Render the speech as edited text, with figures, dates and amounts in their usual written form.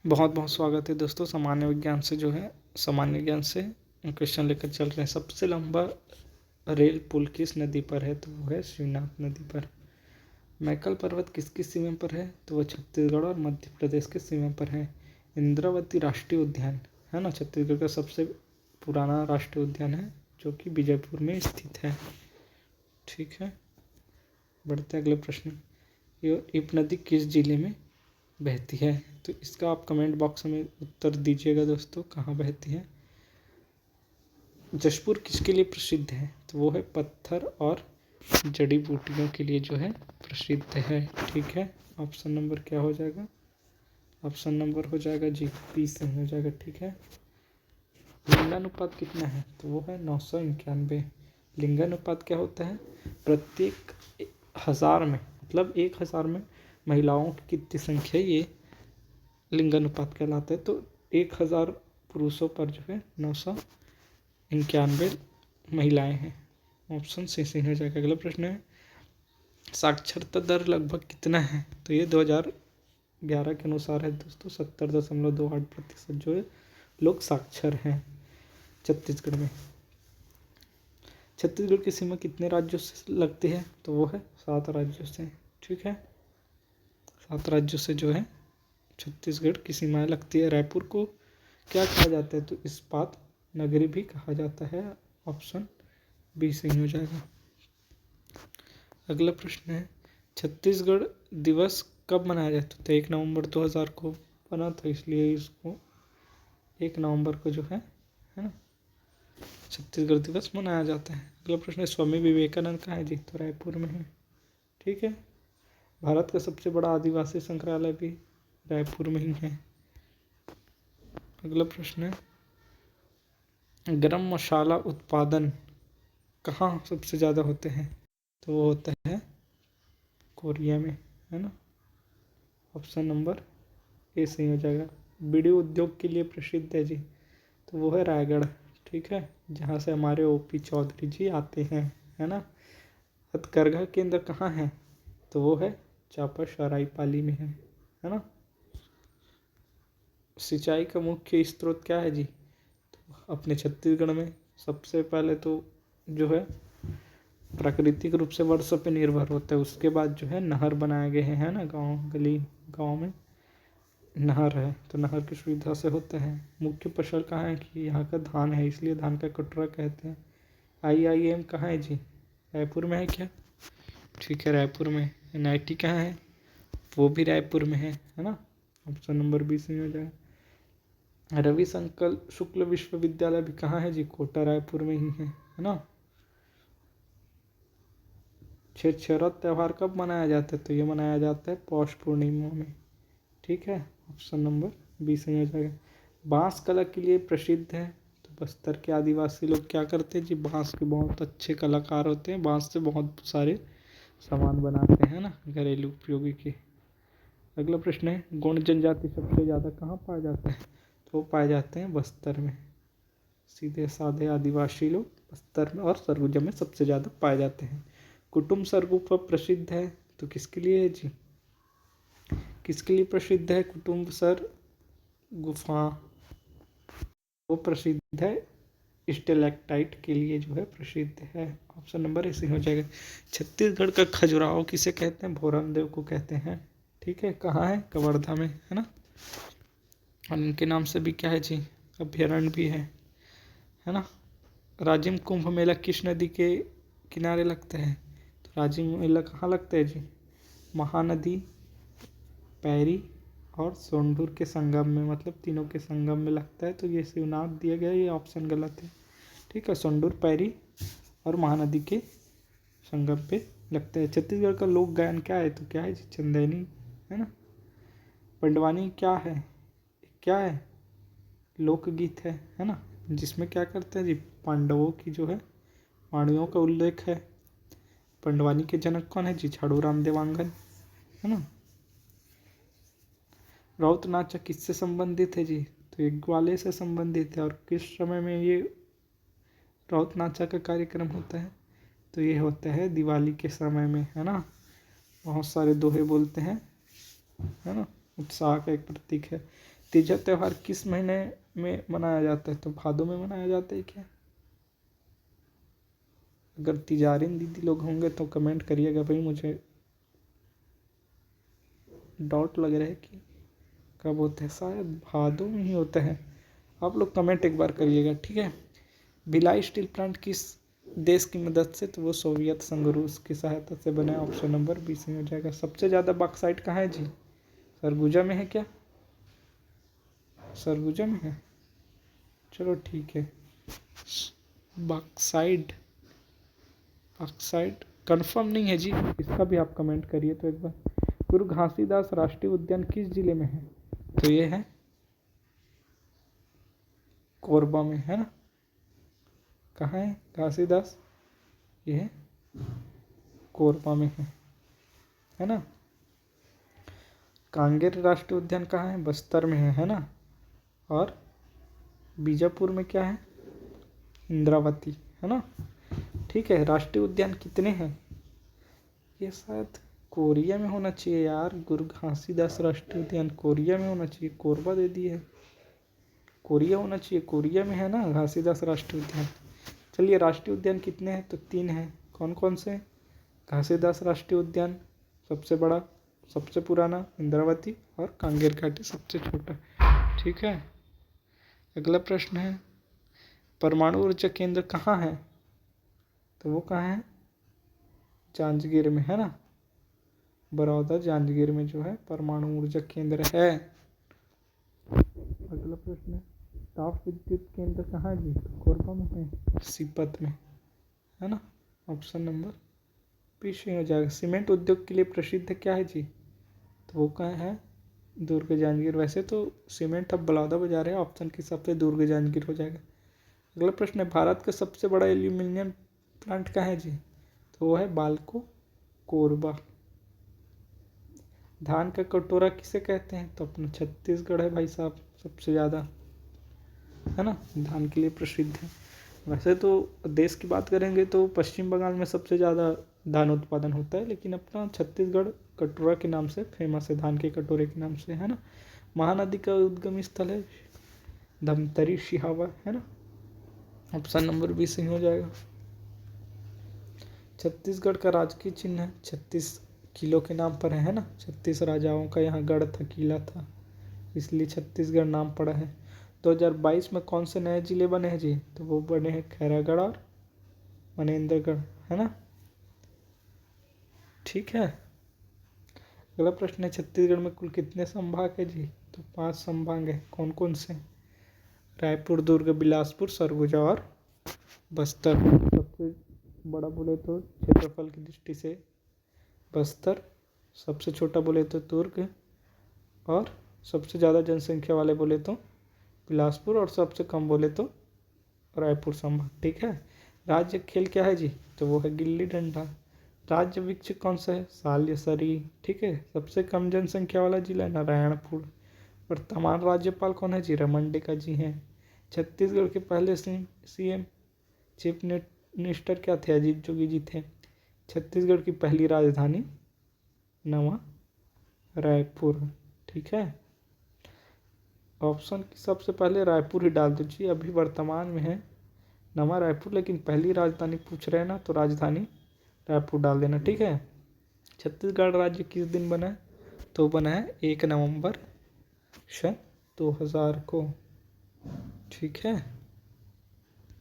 बहुत बहुत स्वागत है दोस्तों। सामान्य विज्ञान से सामान्य ज्ञान से क्वेश्चन लेकर चल रहे हैं। सबसे लंबा रेल पुल किस नदी पर है? तो वो है शिवनाथ नदी पर। मैकल पर्वत किसकी सीमा पर है? तो वह छत्तीसगढ़ और मध्य प्रदेश के सीमा पर है। इंद्रावती राष्ट्रीय उद्यान है ना, छत्तीसगढ़ का सबसे पुराना राष्ट्रीय उद्यान है जो कि बीजापुर में स्थित है। ठीक है, बढ़ते अगले प्रश्न। इप नदी किस जिले में बहती है? तो इसका आप कमेंट बॉक्स में उत्तर दीजिएगा दोस्तों, कहाँ बहती है। जशपुर किसके लिए प्रसिद्ध है? तो वो है पत्थर और जड़ी बूटियों के लिए जो है प्रसिद्ध है। ठीक है, ऑप्शन नंबर क्या हो जाएगा? ऑप्शन नंबर हो जाएगा जी बी से हो जाएगा। ठीक है, लिंगानुपात कितना है? तो वो है 991। लिंगानुपात क्या होता है? प्रत्येक 1000 में, मतलब 1000 में महिलाओं की कितनी संख्या, ये लिंगानुपात कहलाता है। तो 1000 पुरुषों पर जो है 991 महिलाएं हैं। ऑप्शन से हो जाएगा। अगला प्रश्न है, साक्षरता दर लगभग कितना है? तो ये 2011 के अनुसार है दोस्तों, 70.28% जो है लोग साक्षर हैं छत्तीसगढ़ में। छत्तीसगढ़ की सीमा कितने राज्यों से लगती है? तो वो है 7 राज्यों से। ठीक है, 7 राज्यों से जो है छत्तीसगढ़ की सीमाएं लगती है। रायपुर को क्या कहा जाता है? तो इस्पात नगरी भी कहा जाता है। ऑप्शन बी सही हो जाएगा। अगला प्रश्न है, छत्तीसगढ़ दिवस कब मनाया जाता है? तो 1 नवंबर 2000 को बना था, इसलिए इसको 1 नवंबर को जो है ना, छत्तीसगढ़ दिवस मनाया जाता है। अगला प्रश्न है, स्वामी विवेकानंद कहाँ है जी? तो रायपुर में है। ठीक है, भारत का सबसे बड़ा आदिवासी संग्रहालय भी रायपुर में ही है। अगला प्रश्न है, गरम मसाला उत्पादन कहाँ सबसे ज़्यादा होते हैं? तो वो होता है कोरिया में, है ना। ऑप्शन नंबर ए सही हो जाएगा। बीड़ी उद्योग के लिए प्रसिद्ध है जी, तो वो है रायगढ़। ठीक है, जहाँ से हमारे ओपी चौधरी जी आते हैं, है ना। हथकरघा केंद्र कहाँ है? तो वो है चांपा सरायपाली में है ना। सिंचाई का मुख्य स्रोत क्या है जी? तो अपने छत्तीसगढ़ में सबसे पहले तो जो है प्राकृतिक रूप से वर्षा पे निर्भर होता है। उसके बाद जो है नहर बनाए गए हैं, है ना। गांव में नहर है, तो नहर की सुविधा से होता है। मुख्य फसल कहाँ है? कि यहाँ का धान है, इसलिए धान का कटोरा कहते हैं। IIM कहाँ है जी? रायपुर में है क्या? ठीक है, रायपुर में। NIT कहाँ है? वो भी रायपुर में है ना। ऑप्शन नंबर बी सही हो जाएगा। रविशंकर शुक्ल विश्वविद्यालय भी कहाँ है जी? कोटा रायपुर में ही है ना। छेरछेरा त्यौहार कब मनाया जाता है? तो ये मनाया जाता है पौष पूर्णिमा में। ठीक है, ऑप्शन नंबर बी सही हो जाएगा। बांस कला के लिए प्रसिद्ध है, तो बस्तर के आदिवासी लोग क्या करते हैं जी? बांस के बहुत अच्छे कलाकार होते हैं, बांस से बहुत सारे सामान बनाते हैं ना, घरेलू उपयोगी के। अगला प्रश्न है, गोंड जनजाति सबसे ज़्यादा कहाँ पाया जाता है? तो वो पाए जाते हैं बस्तर में। सीधे साधे आदिवासी लोग बस्तर में और सरगुजा में सबसे ज़्यादा पाए जाते हैं। कुटुम्ब सरगुफा प्रसिद्ध है, तो किसके लिए है जी? किसके लिए प्रसिद्ध है कुटुम्ब सर गुफा? वो प्रसिद्ध है स्टेलेक्टाइट के लिए जो है प्रसिद्ध है। ऑप्शन नंबर ऐसे हो जाएगा। छत्तीसगढ़ का खजुराहो किसे कहते हैं? भोरमदेव को कहते हैं। ठीक है, कहाँ है? कवर्धा में, है ना। और इनके नाम से भी क्या है जी? अभ्यारण्य भी है ना। राजिम कुंभ मेला किस नदी के किनारे लगता है? तो राजिम मेला कहाँ लगता है जी? महानदी, पैरी और सोंढूर के संगम में, मतलब तीनों के संगम में लगता है। तो ये शिवनाथ दिया गया, ये ऑप्शन गलत है। ठीक है, सोंढूर, पैरी और महानदी के संगम पे लगता है। छत्तीसगढ़ का लोक गायन क्या है? तो क्या है जी? चंदैनी, है ना। पंडवानी क्या है? लोकगीत है ना, जिसमें क्या करते हैं जी? पांडवों की जो है वाणियों का उल्लेख है। पंडवानी के जनक कौन है जी? झाड़ूराम देवांगन, है ना। राउत नाचा किससे संबंधित है जी? तो ये ग्वाले से संबंधित है। और किस समय में ये राउत नाचा का कार्यक्रम होता है? तो ये होता है दिवाली के समय में, है ना। बहुत सारे दोहे बोलते हैं, है ना। उत्साह का एक प्रतीक है। तीजा त्यौहार किस महीने में मनाया जाता है? तो भादों में मनाया जाता है क्या? अगर तिजारिन दीदी लोग होंगे तो कमेंट करिएगा भाई, मुझे डाउट लग रहा है कि कब होते हैं, शायद भादों में ही होते हैं। आप लोग कमेंट एक बार करिएगा, ठीक है। भिलाई स्टील प्लांट किस देश की मदद से? तो वो सोवियत संघ रूस की सहायता से बना। ऑप्शन नंबर 20 में हो जाएगा। सबसे ज़्यादा बॉक्साइट कहाँ है जी? सरगुजा में है क्या? सरगुजा में है, चलो ठीक है। बॉक्साइट बॉक्साइट कंफर्म नहीं है जी, इसका भी आप कमेंट करिए तो एक बार। गुरु घासीदास राष्ट्रीय उद्यान किस जिले में है? तो ये है कोरबा में, है ना। कहाँ है घासीदास? ये है कोरबा में है ना। कांगेर राष्ट्रीय उद्यान कहाँ है? बस्तर में है ना। और बीजापुर में क्या है? इंद्रावती, है ना। ठीक है, राष्ट्रीय उद्यान कितने हैं? ये शायद कोरिया में होना चाहिए यार। गुरु घासीदास राष्ट्रीय उद्यान कोरिया में होना चाहिए, कोरबा दे दी है। कोरिया होना चाहिए, कोरिया में है ना घासीदास राष्ट्रीय उद्यान। चलिए, राष्ट्रीय उद्यान कितने हैं? तो 3 हैं। कौन कौन से? घासीदास राष्ट्रीय उद्यान सबसे बड़ा, सबसे पुराना इंद्रावती, और कांगेर घाटी सबसे छोटा। ठीक है, अगला प्रश्न है, परमाणु ऊर्जा केंद्र कहाँ है? तो वो कहाँ है? जांजगीर में, है ना। बड़ौदा जांजगीर में जो है परमाणु ऊर्जा केंद्र है। अगला प्रश्न है, ताप विद्युत केंद्र कहाँ है जी? कोरबा में है, सीपत में, है ना। ऑप्शन नंबर 20 हो जाएगा। सीमेंट उद्योग के लिए प्रसिद्ध क्या है जी? तो वो कहाँ है? दुर्ग जांजगीर। वैसे तो सीमेंट अब बलौदा बजा रहे हैं, ऑप्शन के हिसाब से दुर्ग जांजगीर हो जाएगा। अगला प्रश्न है, भारत का सबसे बड़ा एल्यूमिनियम प्लांट कहाँ है जी? तो वो है बाल्को कोरबा। धान का कटोरा किसे कहते हैं? तो अपना छत्तीसगढ़ है भाई साहब, सबसे ज़्यादा, है ना, धान के लिए प्रसिद्ध है। वैसे तो देश की बात करेंगे तो पश्चिम बंगाल में सबसे ज़्यादा धान उत्पादन होता है, लेकिन अपना छत्तीसगढ़ कटोरा के नाम से फेमस है, धान के कटोरे के नाम से, है ना। महानदी का उद्गम स्थल है धमतरी सिहावा, है ना। ऑप्शन नंबर 20 ही हो जाएगा। छत्तीसगढ़ का राजकीय चिन्ह है 36 किलो के नाम पर है ना। 36 राजाओं का यहाँ गढ़ था, किला था, इसलिए छत्तीसगढ़ नाम पड़ा है। 2022 में कौन से नए जिले बने हैं जी? तो वो बने हैं खैरागढ़ और मनेंद्रगढ़, है ना। ठीक है, अगला प्रश्न है, छत्तीसगढ़ में कुल कितने संभाग है जी? तो 5 संभाग है। कौन कौन से? रायपुर, दुर्ग, बिलासपुर, सरगुजा और बस्तर। सबसे बड़ा बोले तो क्षेत्रफल की दृष्टि से बस्तर, सबसे छोटा बोले तो दुर्ग, और सबसे ज़्यादा जनसंख्या वाले बोले तो बिलासपुर, और सबसे कम बोले तो रायपुर संभाग। ठीक है, राज्य खेल क्या है जी? तो वो है गिल्ली डंडा। राज्य वृक्ष कौन सा है? साल्यसरी। ठीक है, सबसे कम जनसंख्या वाला जिला नारायणपुर। वर्तमान राज्यपाल कौन है जी? रमनडेका जी हैं। छत्तीसगढ़ के पहले सीएम चीफ मिनिस्टर क्या थे? अजीत जोगी जी थे। छत्तीसगढ़ की पहली राजधानी नवा रायपुर। ठीक है, ऑप्शन की सबसे पहले रायपुर ही डाल दीजिए, अभी वर्तमान में है नवा रायपुर, लेकिन पहली राजधानी पूछ रहे हैं ना, तो राजधानी रायपुर डाल देना। ठीक है, छत्तीसगढ़ राज्य किस दिन बना है? तो बना है 1 नवंबर सन 2000 को। ठीक है।